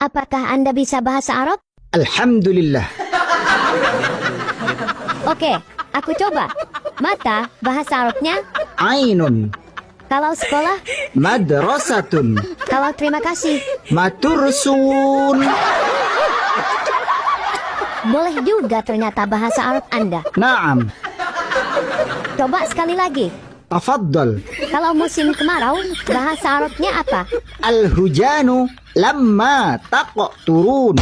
Apakah Anda bisa bahasa Arab? Alhamdulillah. Oke, aku coba. Mata, bahasa Arabnya. Ainun. Kalau sekolah, Madrasatun. kalau terima kasih. Matursun. Boleh juga ternyata bahasa Arab Anda. Naam. Coba sekali lagi. Tafaddal. Kalau musim kemarau, bahasa Arabnya apa? Al-hujanu lamma taqturun.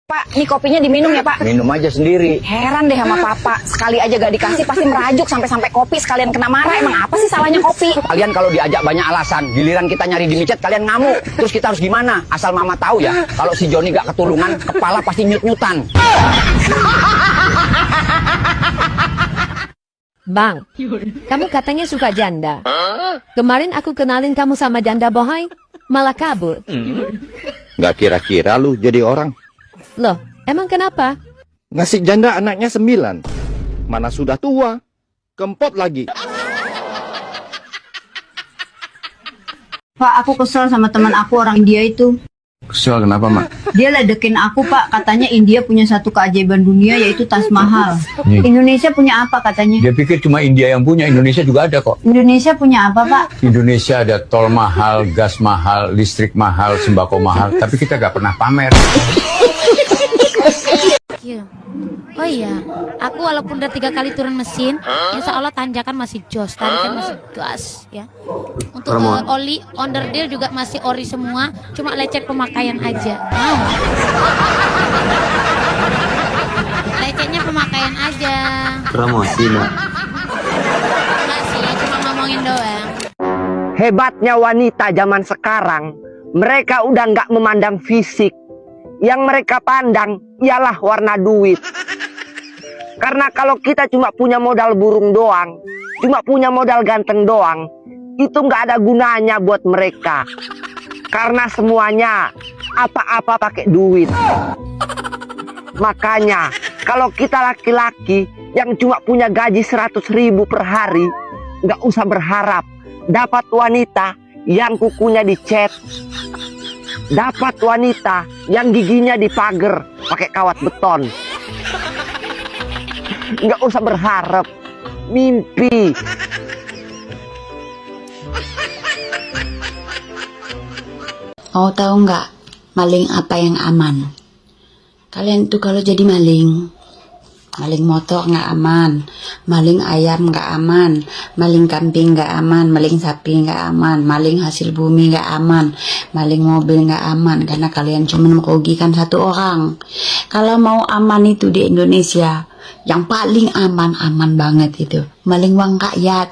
Pak, ini kopinya diminum ya Pak? Minum aja sendiri. Heran deh sama Papa, sekali aja gak dikasih pasti merajuk sampai kopi sekalian kena marah. Emang apa sih salahnya kopi? Kalian kalau diajak banyak alasan, giliran kita nyari di micet kalian ngamuk. Terus kita harus gimana? Asal mama tahu ya, kalau si Joni gak ketulungan, kepala pasti nyut-nyutan. Bang, kamu katanya suka janda. Kemarin aku kenalin kamu sama janda bohai, malah kabur. Gak kira-kira lu jadi orang. Loh, emang kenapa? Ngasih janda anaknya 9. Mana sudah tua, kempot lagi. Pak, aku kesel sama teman aku orang India itu. Kesel kenapa, Mak? Dia ledekin aku, Pak. Katanya India punya satu keajaiban dunia, yaitu Taj Mahal. Indonesia punya apa katanya? Dia pikir cuma India yang punya, Indonesia juga ada kok. Indonesia punya apa, Pak? Indonesia ada tol mahal, gas mahal, listrik mahal, sembako mahal, tapi kita gak pernah pamer. Oh iya, aku walaupun udah 3 kali turun mesin, insya Allah tanjakan masih jos, tarikan masih gas, ya. Untuk oli onderdil juga masih ori semua, cuma lecet pemakaian aja. Mau? Lecetnya pemakaian aja. Promosi, Mak. Enggak sih, cuma ngomongin doang. Hebatnya wanita zaman sekarang, mereka udah nggak memandang fisik. Yang mereka pandang ialah warna duit. Karena kalau kita cuma punya modal burung doang, cuma punya modal ganteng doang, itu nggak ada gunanya buat mereka. Karena semuanya apa-apa pakai duit. Makanya kalau kita laki-laki yang cuma punya gaji 100.000 per hari, nggak usah berharap dapat wanita yang kukunya dicat, dapat wanita yang giginya dipager pakai kawat beton. Nggak usah berharap, mimpi. Mau tahu nggak maling apa yang aman? Kalian tuh kalau jadi maling motor nggak aman, maling ayam nggak aman, maling kambing nggak aman, maling sapi nggak aman, maling hasil bumi nggak aman, maling mobil nggak aman, karena kalian cuma merugikan satu orang. Kalau mau aman itu di Indonesia, yang paling aman banget itu maling uang rakyat.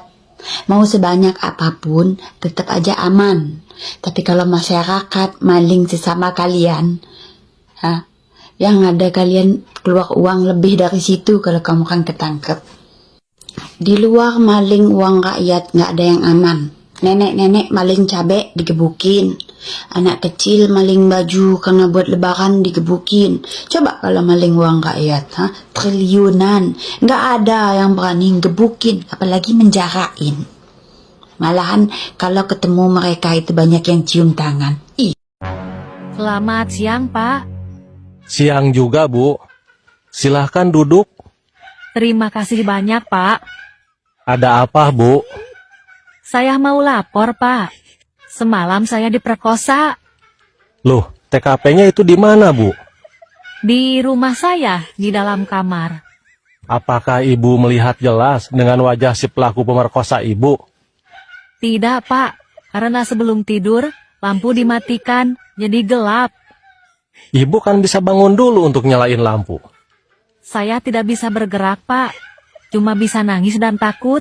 Mau sebanyak apapun tetap aja aman. Tapi kalau masyarakat maling sesama kalian, yang ada kalian keluar uang lebih dari situ kalau kamu kan ketangkep. Di luar maling uang rakyat nggak ada yang aman. Nenek-nenek maling cabai digebukin, anak kecil maling baju karena buat lebaran digebukin. Coba kalau maling uang rakyat, triliunan, nggak ada yang berani gebukin, apalagi menjarain. Malahan kalau ketemu mereka itu banyak yang cium tangan. Selamat siang, Pak. Siang juga, Bu. Silahkan duduk. Terima kasih banyak, Pak. Ada apa, Bu? Saya mau lapor, Pak. Semalam saya diperkosa. Loh, TKP-nya itu di mana, Bu? Di rumah saya, di dalam kamar. Apakah Ibu melihat jelas dengan wajah si pelaku pemerkosa Ibu? Tidak, Pak. Karena sebelum tidur, lampu dimatikan, jadi gelap. Ibu kan bisa bangun dulu untuk nyalain lampu. Saya tidak bisa bergerak, Pak. Cuma bisa nangis dan takut.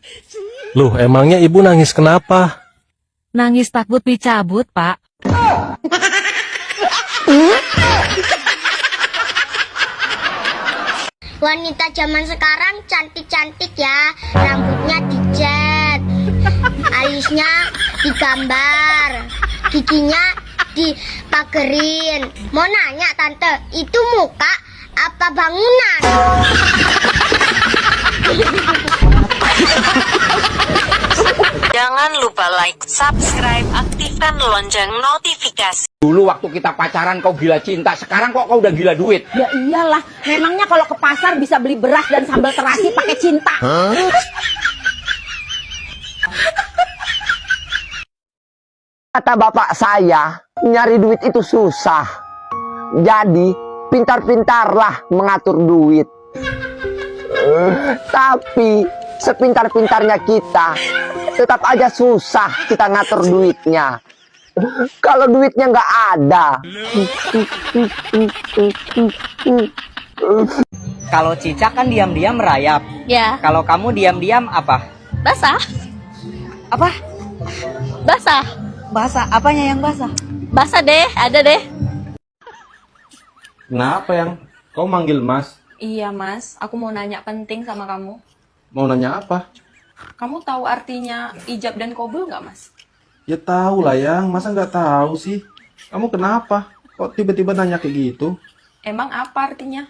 Loh, emangnya Ibu nangis kenapa? Nangis takut dicabut, Pak. Wanita zaman sekarang cantik-cantik ya. Rambutnya dicat, alisnya digambar, giginya dipagerin. Mau nanya tante, itu muka apa bangunan? Jangan lupa like, subscribe, aktifkan lonceng notifikasi. Dulu waktu kita pacaran kau gila cinta, sekarang kok kau udah gila duit? Ya iyalah, memangnya kalau ke pasar bisa beli beras dan sambal terasi pakai cinta? Kata bapak saya, nyari duit itu susah. Jadi, pintar-pintarlah mengatur duit. Tapi, sepintar-pintarnya kita, tetap aja susah kita ngatur duitnya. Kalau duitnya nggak ada. Kalau cicak kan diam-diam merayap. Ya. Kalau kamu diam-diam apa? Basah. Apa? Basah. Basah. Apanya yang basah? Basah deh, ada deh. Kenapa yang? Kau manggil Mas? Iya mas, aku mau nanya penting sama kamu. Mau nanya apa? Kamu tahu artinya ijab dan kabul nggak mas? Ya tahu lah yang, masa nggak tahu sih? Kamu kenapa? Kok tiba-tiba nanya kayak gitu? Emang apa artinya?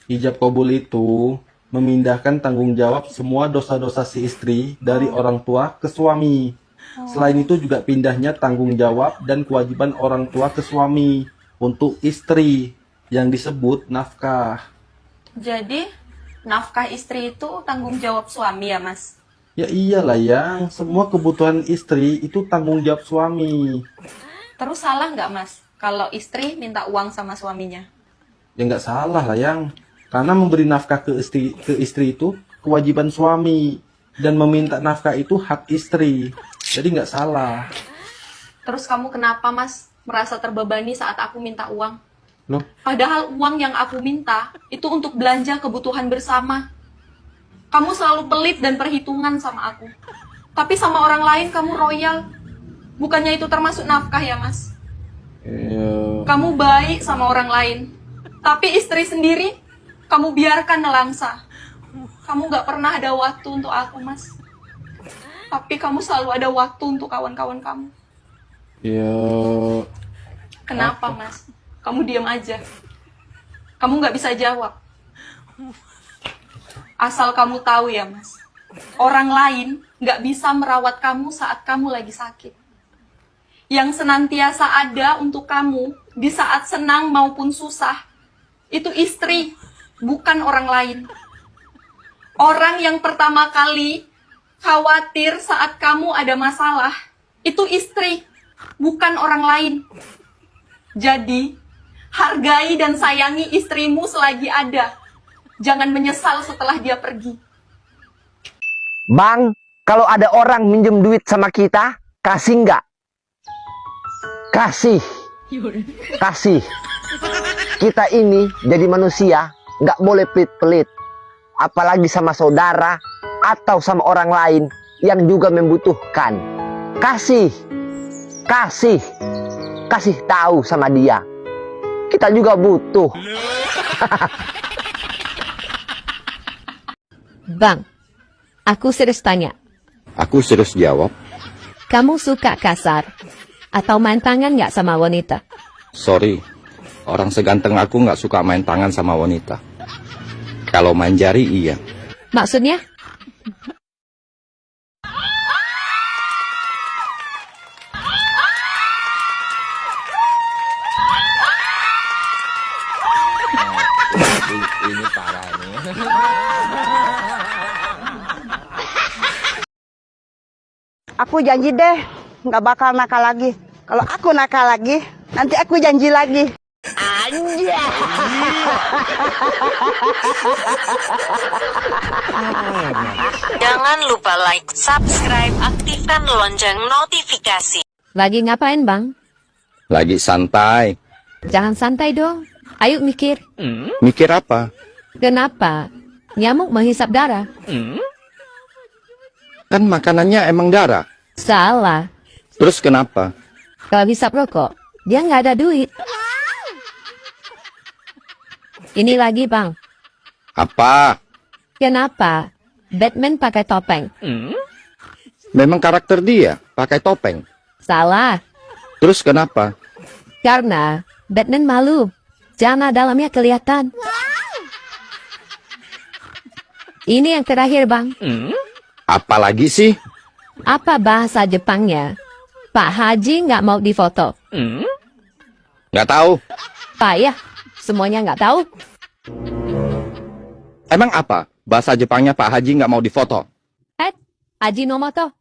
Ijab kabul itu memindahkan tanggung jawab semua dosa-dosa si istri dari orang tua ke suami. Selain itu juga pindahnya tanggung jawab dan kewajiban orang tua ke suami untuk istri yang disebut nafkah. Jadi nafkah istri itu tanggung jawab suami ya mas? Ya iyalah yang, semua kebutuhan istri itu tanggung jawab suami. Terus salah nggak mas kalau istri minta uang sama suaminya? Ya nggak salah lah yang, karena memberi nafkah ke istri itu kewajiban suami dan meminta nafkah itu hak istri. Jadi nggak salah. Terus kamu kenapa mas merasa terbebani saat aku minta uang? Loh? Padahal uang yang aku minta itu untuk belanja kebutuhan bersama. Kamu selalu pelit dan perhitungan sama aku. Tapi sama orang lain kamu royal. Bukannya itu termasuk nafkah ya mas? Kamu baik sama orang lain. Tapi istri sendiri kamu biarkan nelangsa. Kamu gak pernah ada waktu untuk aku mas. Tapi kamu selalu ada waktu untuk kawan-kawan kamu. Ya. Kenapa mas? Kamu diam aja. Kamu nggak bisa jawab. Asal kamu tahu ya mas, orang lain nggak bisa merawat kamu saat kamu lagi sakit. Yang senantiasa ada untuk kamu di saat senang maupun susah, itu istri, bukan orang lain. Orang yang pertama kali khawatir saat kamu ada masalah, itu istri, bukan orang lain. Jadi, hargai dan sayangi istrimu selagi ada. Jangan menyesal setelah dia pergi. Bang, kalau ada orang minjem duit sama kita, kasih nggak? Kasih. Kasih. Kita ini jadi manusia, nggak boleh pelit-pelit. Apalagi sama saudara atau sama orang lain yang juga membutuhkan. Kasih. Kasih. Kasih tahu sama dia. Kita juga butuh. Bang, aku serius tanya. Aku serius jawab. Kamu suka kasar? Atau main tangan nggak sama wanita? Sorry, orang seganteng aku nggak suka main tangan sama wanita. Kalau main jari iya. Maksudnya? Ini parah nih. Aku janji deh, nggak bakal nakal lagi. Kalau aku nakal lagi, nanti aku janji lagi. Anjay. Jangan lupa like, subscribe, aktifkan lonceng notifikasi. Lagi ngapain bang? Lagi santai. Jangan santai dong. Ayo mikir. Mikir apa? Kenapa? Nyamuk menghisap darah. Kan makanannya emang darah. Salah. Terus kenapa? Kalau hisap rokok, dia nggak ada duit. Ini lagi bang. Apa? Kenapa? Batman pakai topeng. Memang karakter dia pakai topeng. Salah. Terus kenapa? Karena Batman malu. Jana dalamnya kelihatan. Ini yang terakhir bang. Apalagi sih? Apa bahasa Jepangnya? Pak Haji nggak mau difoto. Nggak tahu. Pak ya, semuanya nggak tahu. Emang apa? Bahasa Jepangnya Pak Haji nggak mau difoto. Ajinomoto.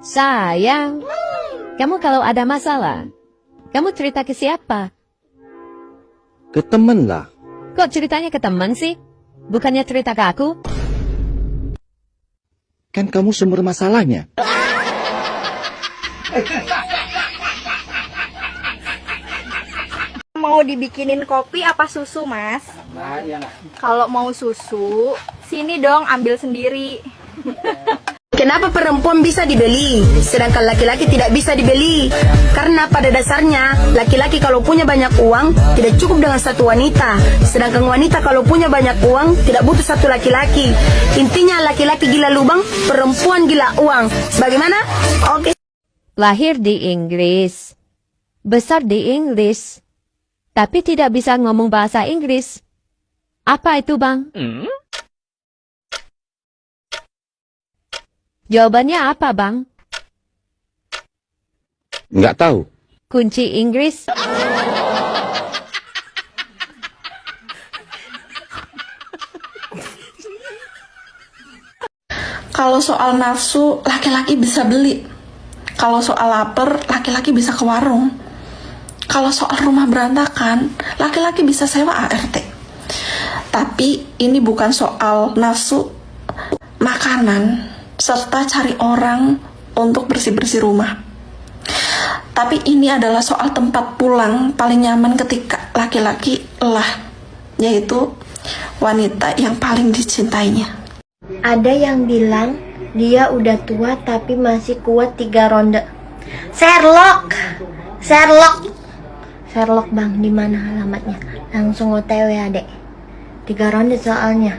Sayang, kamu kalau ada masalah, kamu cerita ke siapa? Ke temen lah. Kok ceritanya ke teman sih? Bukannya cerita ke aku? Kan kamu sumber masalahnya. Mau dibikinin kopi apa susu, Mas? Kalau mau susu, sini dong ambil sendiri. Kenapa perempuan bisa dibeli, sedangkan laki-laki tidak bisa dibeli? Karena pada dasarnya, laki-laki kalau punya banyak uang, tidak cukup dengan satu wanita. Sedangkan wanita kalau punya banyak uang, tidak butuh satu laki-laki. Intinya laki-laki gila lubang, perempuan gila uang. Bagaimana? Oke. Lahir di Inggris, besar di Inggris, tapi tidak bisa ngomong bahasa Inggris. Apa itu, Bang? Jawabannya apa, Bang? Nggak tahu. Kunci Inggris. Kalau soal nafsu, laki-laki bisa beli. Kalau soal lapar, laki-laki bisa ke warung. Kalau soal rumah berantakan, laki-laki bisa sewa ART. Tapi ini bukan soal nafsu makanan, serta cari orang untuk bersih-bersih rumah. Tapi ini adalah soal tempat pulang paling nyaman ketika laki-laki lelah, yaitu wanita yang paling dicintainya. Ada yang bilang dia udah tua tapi masih kuat 3 ronde. Sherlock, Bang, di mana alamatnya? Langsung OTW adek. 3 ronde soalnya.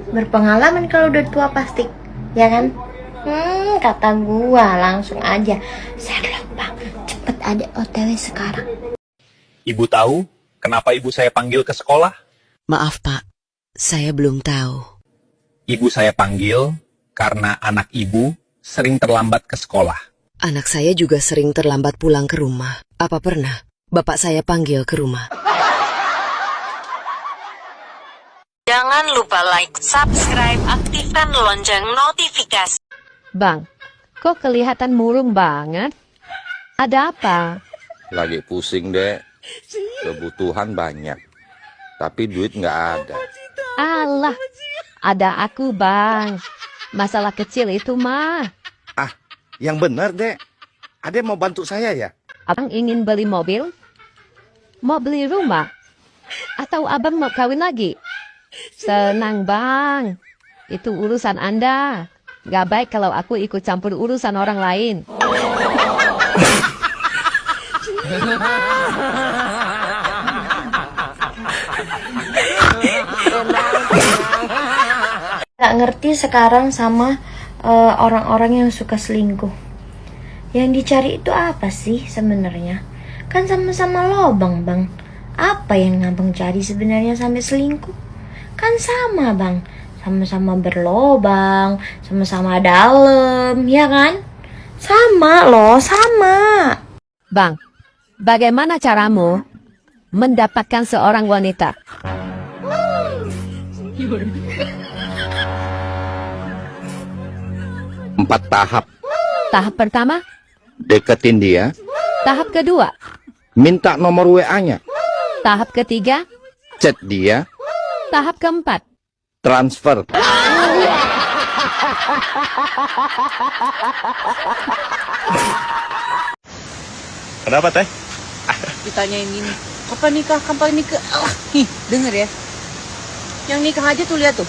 Berpengalaman kalau udah tua pasti, ya kan? Kata gua langsung aja. Sherlock, Bang, cepet adek OTW sekarang. Ibu tahu kenapa ibu saya panggil ke sekolah? Maaf Pak, saya belum tahu. Ibu saya panggil karena anak ibu sering terlambat ke sekolah. Anak saya juga sering terlambat pulang ke rumah. Apa pernah bapak saya panggil ke rumah? Jangan lupa like, subscribe, aktifkan lonceng notifikasi. Bang, kok kelihatan murung banget? Ada apa? Lagi pusing, Dek. Kebutuhan banyak. Tapi duit nggak ada. Alah, ada aku, Bang. Masalah kecil itu mah. Yang benar, Dek. Ade mau bantu saya ya? Abang ingin beli mobil? Mau beli rumah? Atau abang mau kawin lagi? Tenang, Bang. Itu urusan Anda. Gak baik kalau aku ikut campur urusan orang lain. Gak ngerti sekarang sama orang-orang yang suka selingkuh. Yang dicari itu apa sih sebenarnya? Kan sama-sama lobang, Bang. Apa yang abang cari sebenarnya sampai selingkuh? Kan sama, Bang. Sama-sama berlobang, sama-sama dalam, ya kan? Sama loh, sama. Bang, bagaimana caramu mendapatkan seorang wanita? 4 tahap. Tahap pertama, Deketin dia. tahap kedua, Minta nomor WA-nya. tahap ketiga, Chat dia. tahap keempat. Transfer. Kenapa, Teh? Ditanyain gini, kapan nikah? Nih, denger ya. Yang nikah aja tuh, lihat tuh.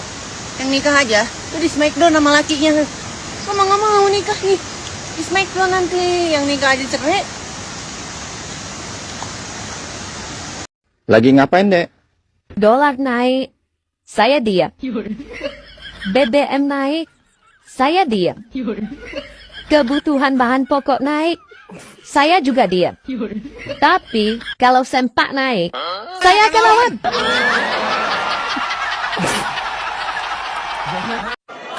Yang nikah aja, tuh di smackdown sama lakinya. Mama nggak mau nikah nih. Di smackdown nanti, yang nikah aja cerai. Lagi ngapain, Dek? Dolar naik, saya diam. BBM naik, saya diam. Kebutuhan bahan pokok naik, saya juga diam. Tapi kalau sempak naik, saya akan lawan.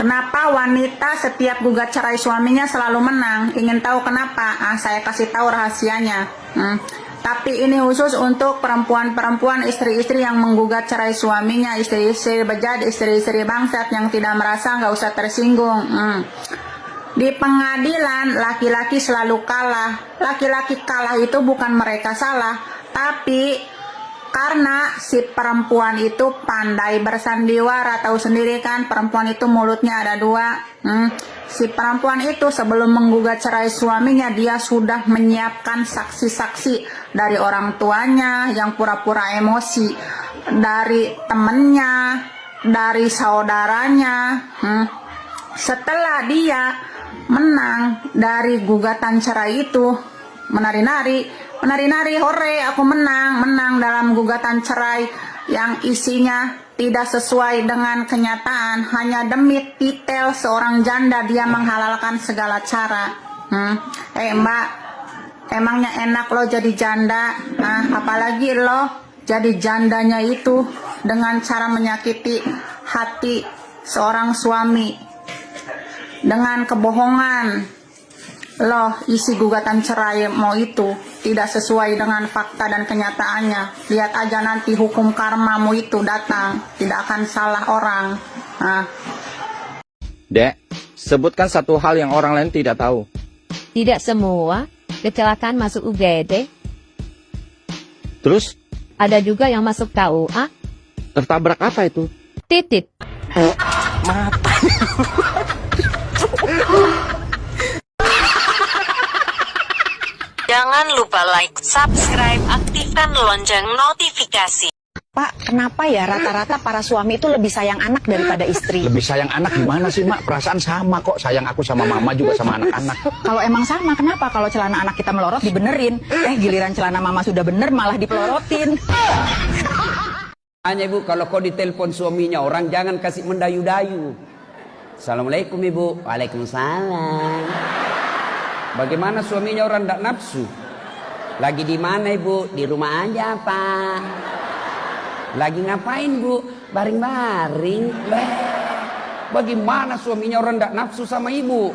Kenapa wanita setiap gugat cerai suaminya selalu menang? Ingin tahu kenapa? Saya kasih tahu rahasianya. Tapi ini khusus untuk perempuan-perempuan, istri-istri yang menggugat cerai suaminya, istri-istri bejat, istri-istri bangsat yang tidak merasa, nggak usah tersinggung. Di pengadilan laki-laki selalu kalah. Laki-laki kalah itu bukan mereka salah, tapi karena si perempuan itu pandai bersandiwara. Tahu sendiri kan, perempuan itu mulutnya ada dua. Si perempuan itu sebelum menggugat cerai suaminya, dia sudah menyiapkan saksi-saksi dari orang tuanya yang pura-pura emosi, dari temennya, dari saudaranya. Setelah dia menang dari gugatan cerai itu, menari-nari, hore, aku menang dalam gugatan cerai yang isinya tidak sesuai dengan kenyataan, hanya demi titel seorang janda dia menghalalkan segala cara. Mbak, emangnya enak lo jadi janda? Apalagi lo jadi jandanya itu dengan cara menyakiti hati seorang suami dengan kebohongan. Loh, isi gugatan cerai mau itu tidak sesuai dengan fakta dan kenyataannya. Lihat aja nanti hukum karmamu itu datang, tidak akan salah orang. Dek, sebutkan satu hal yang orang lain tidak tahu. Tidak semua kecelakaan masuk UGD. Terus? Ada juga yang masuk KUA. Tertabrak apa itu? Titit. Mata. Jangan lupa like, subscribe, aktifkan lonceng notifikasi. Pak, kenapa ya rata-rata para suami itu lebih sayang anak daripada istri? Lebih sayang anak gimana sih, Mak? Perasaan sama kok. Sayang aku sama mama juga sama anak-anak. Kalau emang sama, kenapa kalau celana anak kita melorot dibenerin? Giliran celana mama sudah bener malah dipelorotin. Hanya Ibu, kalau kau ditelepon suaminya orang jangan kasih mendayu-dayu. Assalamualaikum Ibu. Waalaikumsalam. Bagaimana suaminya orang tidak nafsu? Lagi di mana Ibu? Di rumah aja apa? Lagi ngapain Bu? Baring-baring. Bagaimana suaminya orang tidak nafsu sama Ibu?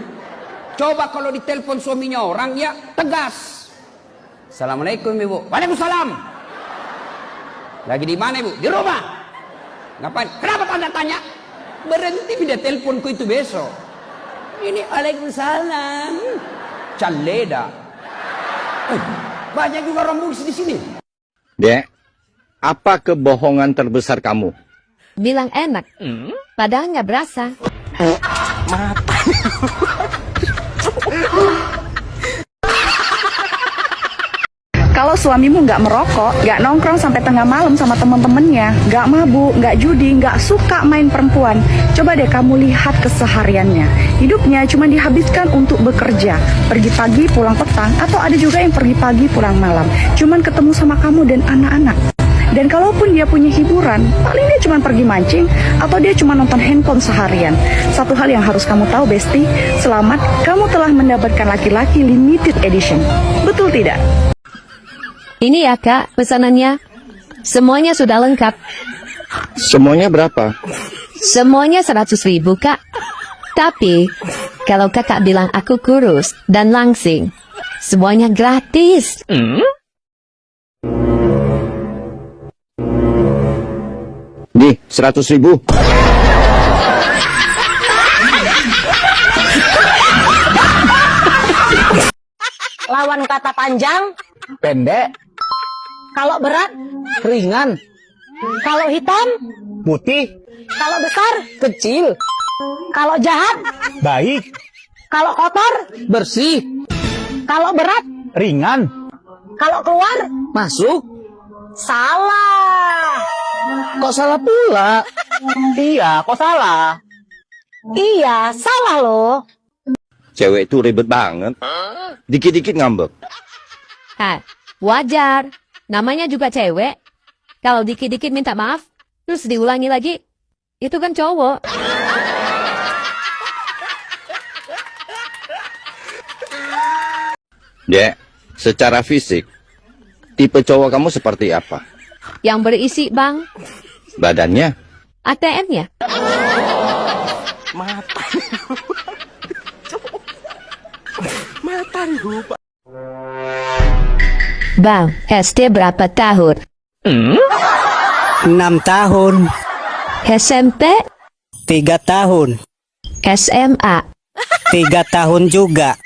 Coba kalau ditelepon suaminya orang ya tegas. Assalamualaikum Ibu. Waalaikumsalam. Lagi di mana Ibu? Di rumah. Ngapain? Kenapa Anda tanya? Berhenti dia teleponku itu besok. Ini Waalaikumsalam. Caleda. Banyak juga orang bugis di sini. Dek, apa kebohongan terbesar kamu? Bilang enak, padahal nggak berasa. Mata. Kalau suamimu nggak merokok, nggak nongkrong sampai tengah malam sama teman-temannya, nggak mabuk, nggak judi, nggak suka main perempuan, coba deh kamu lihat kesehariannya. Hidupnya cuma dihabiskan untuk bekerja, pergi pagi pulang petang, atau ada juga yang pergi pagi pulang malam, cuman ketemu sama kamu dan anak-anak. Dan kalaupun dia punya hiburan, paling dia cuma pergi mancing, atau dia cuma nonton handphone seharian. Satu hal yang harus kamu tahu, Besti, selamat, kamu telah mendapatkan laki-laki limited edition. Betul tidak? Ini ya Kak, pesanannya. Semuanya sudah lengkap. Semuanya berapa? Semuanya 100.000 Kak. Tapi, kalau kakak bilang aku kurus dan langsing, semuanya gratis. Di 100.000. Lawan kata panjang, Pendek. kalau berat, Ringan. kalau hitam, Putih. kalau besar, Kecil. kalau jahat, Baik. kalau kotor, Bersih. kalau berat, Ringan. kalau keluar, Masuk. salah. Kok salah pula? Iya, kok salah? Iya, salah loh. Cewek itu ribet banget. Dikit-dikit ngambek. Wajar. Namanya juga cewek. Kalau dikit-dikit minta maaf, terus diulangi lagi, itu kan cowok. Dek, secara fisik, tipe cowok kamu seperti apa? Yang berisi, Bang. Badannya? ATM-nya. Mata. Mata lupa. Bang, SD berapa tahun? 6 tahun. SMP? 3 tahun. SMA? 3 tahun juga.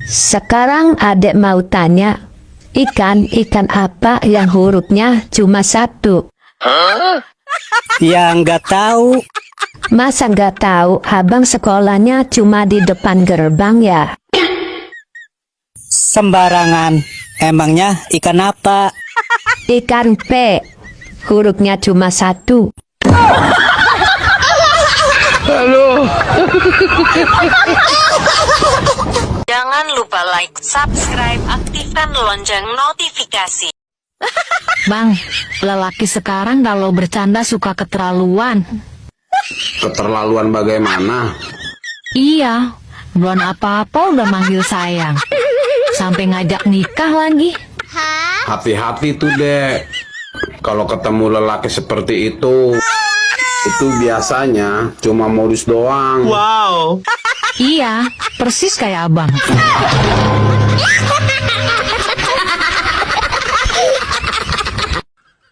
Sekarang adek mau tanya, ikan apa yang hurufnya cuma 1? Ya nggak tahu. Masa nggak tahu, abang sekolahnya cuma di depan gerbang ya? Sembarangan. Emangnya ikan apa? Ikan P. Hurufnya cuma 1. Halo. Jangan lupa like, subscribe, aktifkan lonceng notifikasi. Bang, lelaki sekarang kalau bercanda suka keterlaluan. Keterlaluan bagaimana? Iya, belum apa-apa udah manggil sayang. Sampai ngajak nikah lagi. Hati-hati tuh, Dek. Kalau ketemu lelaki seperti itu biasanya cuma modus doang. Wow. Iya, persis kayak abang.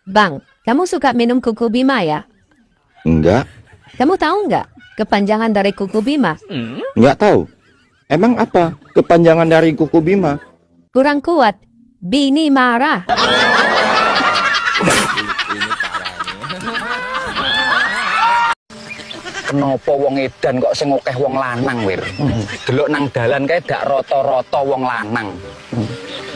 Bang, kamu suka minum kuku Bima ya? Enggak. Kamu tahu nggak kepanjangan dari kuku Bima? Enggak tahu. Emang apa kepanjangan dari kuku Bima? Kurang kuat. Bini marah. Kenapa wong edan kok sing akeh wong lanang, Wir? Delok nang dalan kae dak rata-rata wong lanang.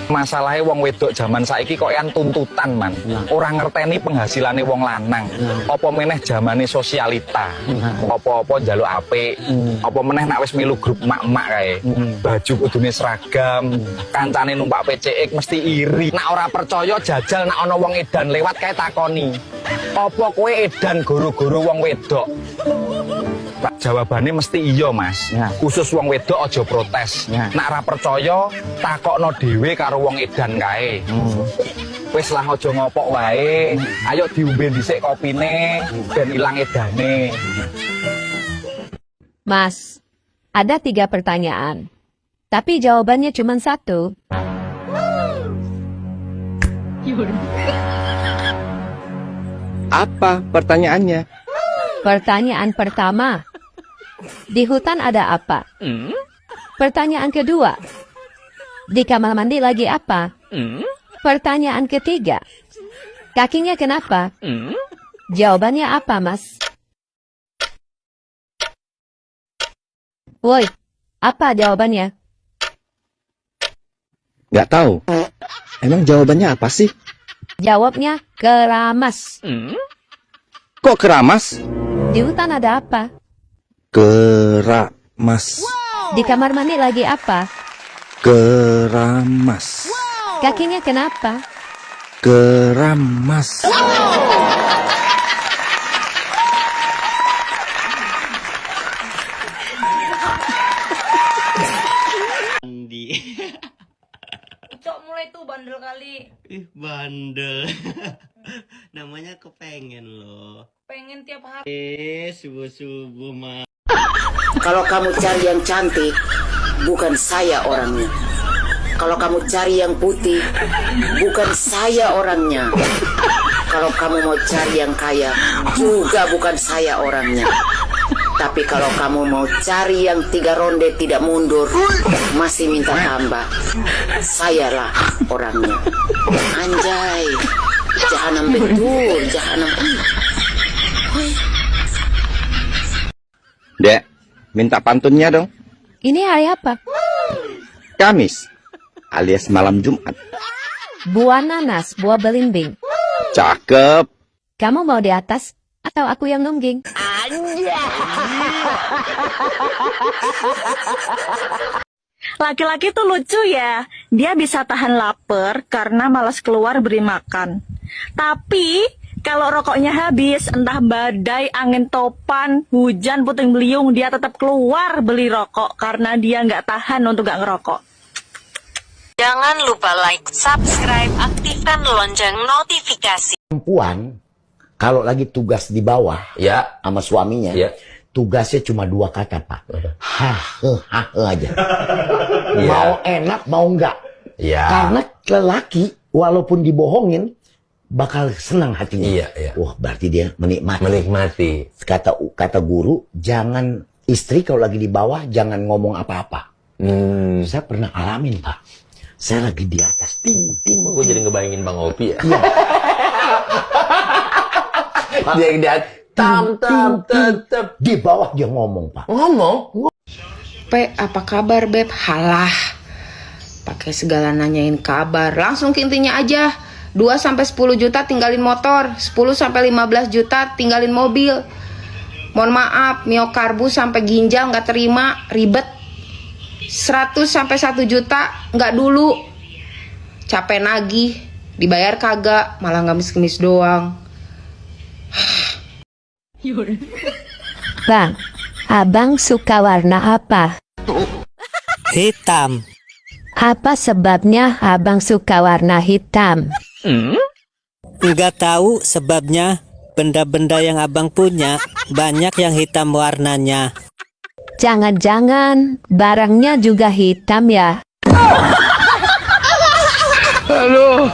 Masalahnya wong wedok zaman saiki kok yang tuntutan, man. Orang ngerteni penghasilane wong lanang. Apa meneh zamane sosialita. Apa-apa njaluk apik. Apa meneh nak wis milu grup mak-mak kae. Baju kudune seragam, kancane numpak PCX mesti iri. Nak ora percaya jajal nak ana wong edan lewat kae takoni. Apa kowe edan goro-goro wong wedok? Pak, jawabannya mesti iya, Mas. Khusus wong wedok aja protes. Nak ora percaya takokno dhewe karo wong edan kae. Wis lah aja ngopok wae. Ayo diombe dhisik kopine ben ilang edane. Mas, ada 3 pertanyaan. Tapi jawabannya cuma 1. Apa pertanyaannya? Pertanyaan pertama, di hutan ada apa? Pertanyaan kedua, di kamar mandi lagi apa? Pertanyaan ketiga, kakinya kenapa? Jawabannya apa, Mas? Woi, apa jawabannya? Nggak tahu. Emang jawabannya apa sih? Jawabnya keramas. Kok keramas? Di hutan ada apa? Keramas. Di kamar mandi lagi apa? Keramas. Kakinya kenapa? Keramas. Cok mulai tuh bandel kali. Ih bandel. Namanya kepengen loh. Pengen tiap hari. Subuh-subuh mah. Kalau kamu cari yang cantik, bukan saya orangnya. Kalau kamu cari yang putih, bukan saya orangnya. Kalau kamu mau cari yang kaya, juga bukan saya orangnya. Tapi kalau kamu mau cari yang 3 ronde tidak mundur, masih minta tambah, sayalah orangnya. Anjay, jahanam betul, jahanam. Dek, minta pantunnya dong. Ini hari apa? Kamis, alias malam Jumat. Buah nanas, buah belimbing. Cakep. Kamu mau di atas atau aku yang nungging? Laki-laki tuh lucu ya. Dia bisa tahan lapar karena malas keluar beri makan. Tapi kalau rokoknya habis, entah badai, angin topan, hujan, puting beliung, dia tetap keluar beli rokok karena dia nggak tahan untuk nggak ngerokok. Jangan lupa like, subscribe, aktifkan lonceng notifikasi. Perempuan kalau lagi tugas di bawah ya sama suaminya, tugasnya cuma 2 kata, Pak. Aja. Mau enak, mau enggak. Karena lelaki, walaupun dibohongin, bakal senang hatinya. Wah, berarti dia menikmati. Kata guru, jangan istri kalau lagi di bawah, jangan ngomong apa-apa. Saya pernah alamin, Pak. Saya lagi di atas, ting. Gue jadi ngebayangin Bang Opi ya. Dia di atas, di bawah dia ngomong, Pak. Pe, apa kabar, Beb? Halah. Pakai segala nanyain kabar. Langsung ke intinya aja. 2-10 juta tinggalin motor. 10-15 juta tinggalin mobil. Mohon maaf, miokarbu sampai ginjal nggak terima, ribet. 100-1 juta nggak dulu. Capek nagih, dibayar kagak, malah ngamis-ngemis doang. Bang, abang suka warna apa? Hitam. Apa sebabnya abang suka warna hitam? Nggak tahu sebabnya. Benda-benda yang abang punya banyak yang hitam warnanya. Jangan-jangan barangnya juga hitam ya? Halo.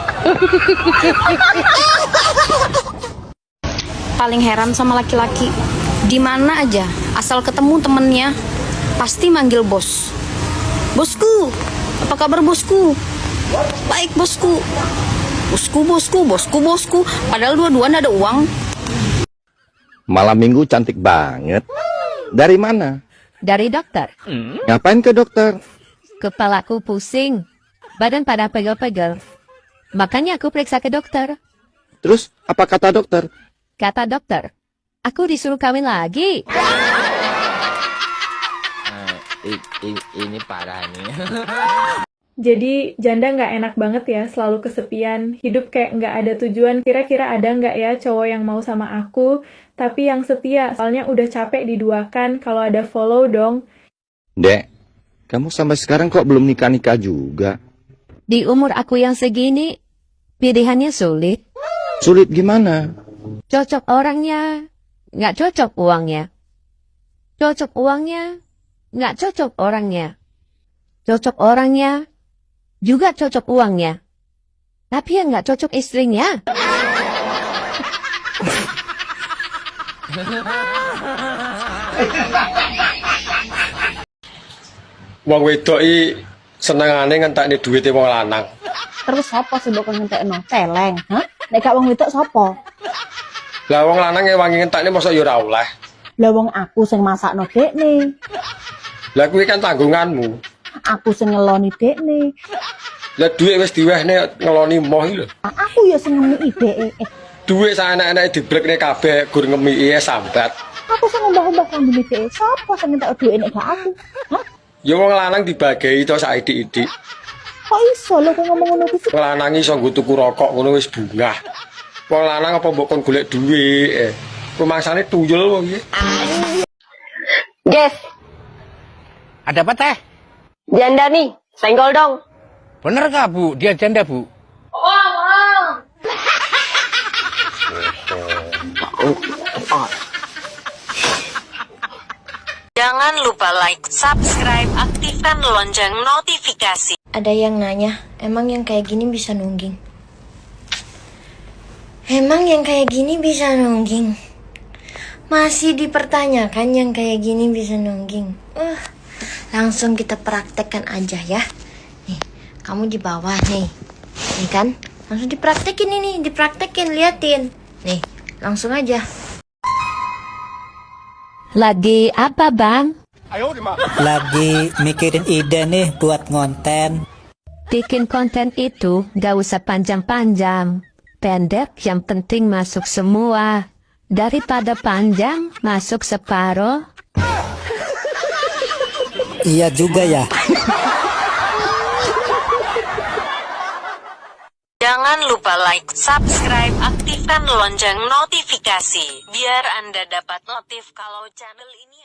Paling heran sama laki-laki. Di mana aja, asal ketemu temennya, pasti manggil bos. Bosku, apa kabar bosku? Baik bosku. Bosku. Padahal dua-duanya ada uang. Malam minggu cantik banget. Dari mana? Dari dokter. Ngapain ke dokter? Kepalaku pusing, badan pada pegel-pegel. Makanya aku periksa ke dokter. Terus apa kata dokter? Kata dokter, aku disuruh kawin lagi. Ini parah nih. Jadi janda nggak enak banget ya, selalu kesepian, hidup kayak nggak ada tujuan. Kira-kira ada nggak ya cowok yang mau sama aku, tapi yang setia, soalnya udah capek diduakan, kalau ada follow dong. Dek, kamu sampai sekarang kok belum nikah-nikah juga? Di umur aku yang segini, pilihannya sulit. Sulit gimana? Cocok orangnya, nggak cocok uangnya. Cocok uangnya, nggak cocok orangnya. Cocok orangnya, juga cocok uangnya. Tapi yang nggak cocok istrinya. Wong wedok iki senengane ngentekne duwite wong lanang. Terus sapa sih mbok ngentekno? Celeng, hah? Nek gak wong wedok sapa? Lah wong lanang wangi ngentekne mosok ya ora oleh. Lah wong aku sing masakno dekne. Lah kuwi kan tanggunganmu. Aku sing ngeloni dekne. Lah dhuwit wis diwehne ngeloni moh iki lho. Aku ya sing ngemi dheke. Dhuwit sak enak-enake diblekne kabeh gur ngemiki sambat. Aku sing ngombah-ombah kambine dheke. Sapa sing entek dhuwit nek gak aku? Hah? Ya wong lanang dibagi to sak idik-idik. Kok iso lho kok ngomong ngono kuwi? Wong lanang iso nggo tuku rokok ngono wis bungah. Wong lanang apa mbok kon golek dhuwit. Rumangsane tuyul wong iki. Jeff. Ada apa teh? Janda nih, senggol dong. Bener gak bu? Dia janda bu? Jangan lupa like, subscribe, aktifkan lonceng notifikasi. Ada yang nanya, emang yang kayak gini bisa nungging? Emang yang kayak gini bisa nungging? Masih dipertanyakan yang kayak gini bisa nungging. Langsung kita praktekkan aja ya. Nih, kamu di bawah nih. Nih kan? Langsung dipraktekin ini, dipraktekin, liatin. Nih, langsung aja. Lagi apa bang? Lagi mikirin ide nih buat konten. Bikin konten itu gak usah panjang-panjang. Pendek yang penting masuk semua. Daripada panjang masuk separuh. Iya juga ya. Jangan lupa like, subscribe, aktifkan lonceng notifikasi biar Anda dapat notif kalau channel ini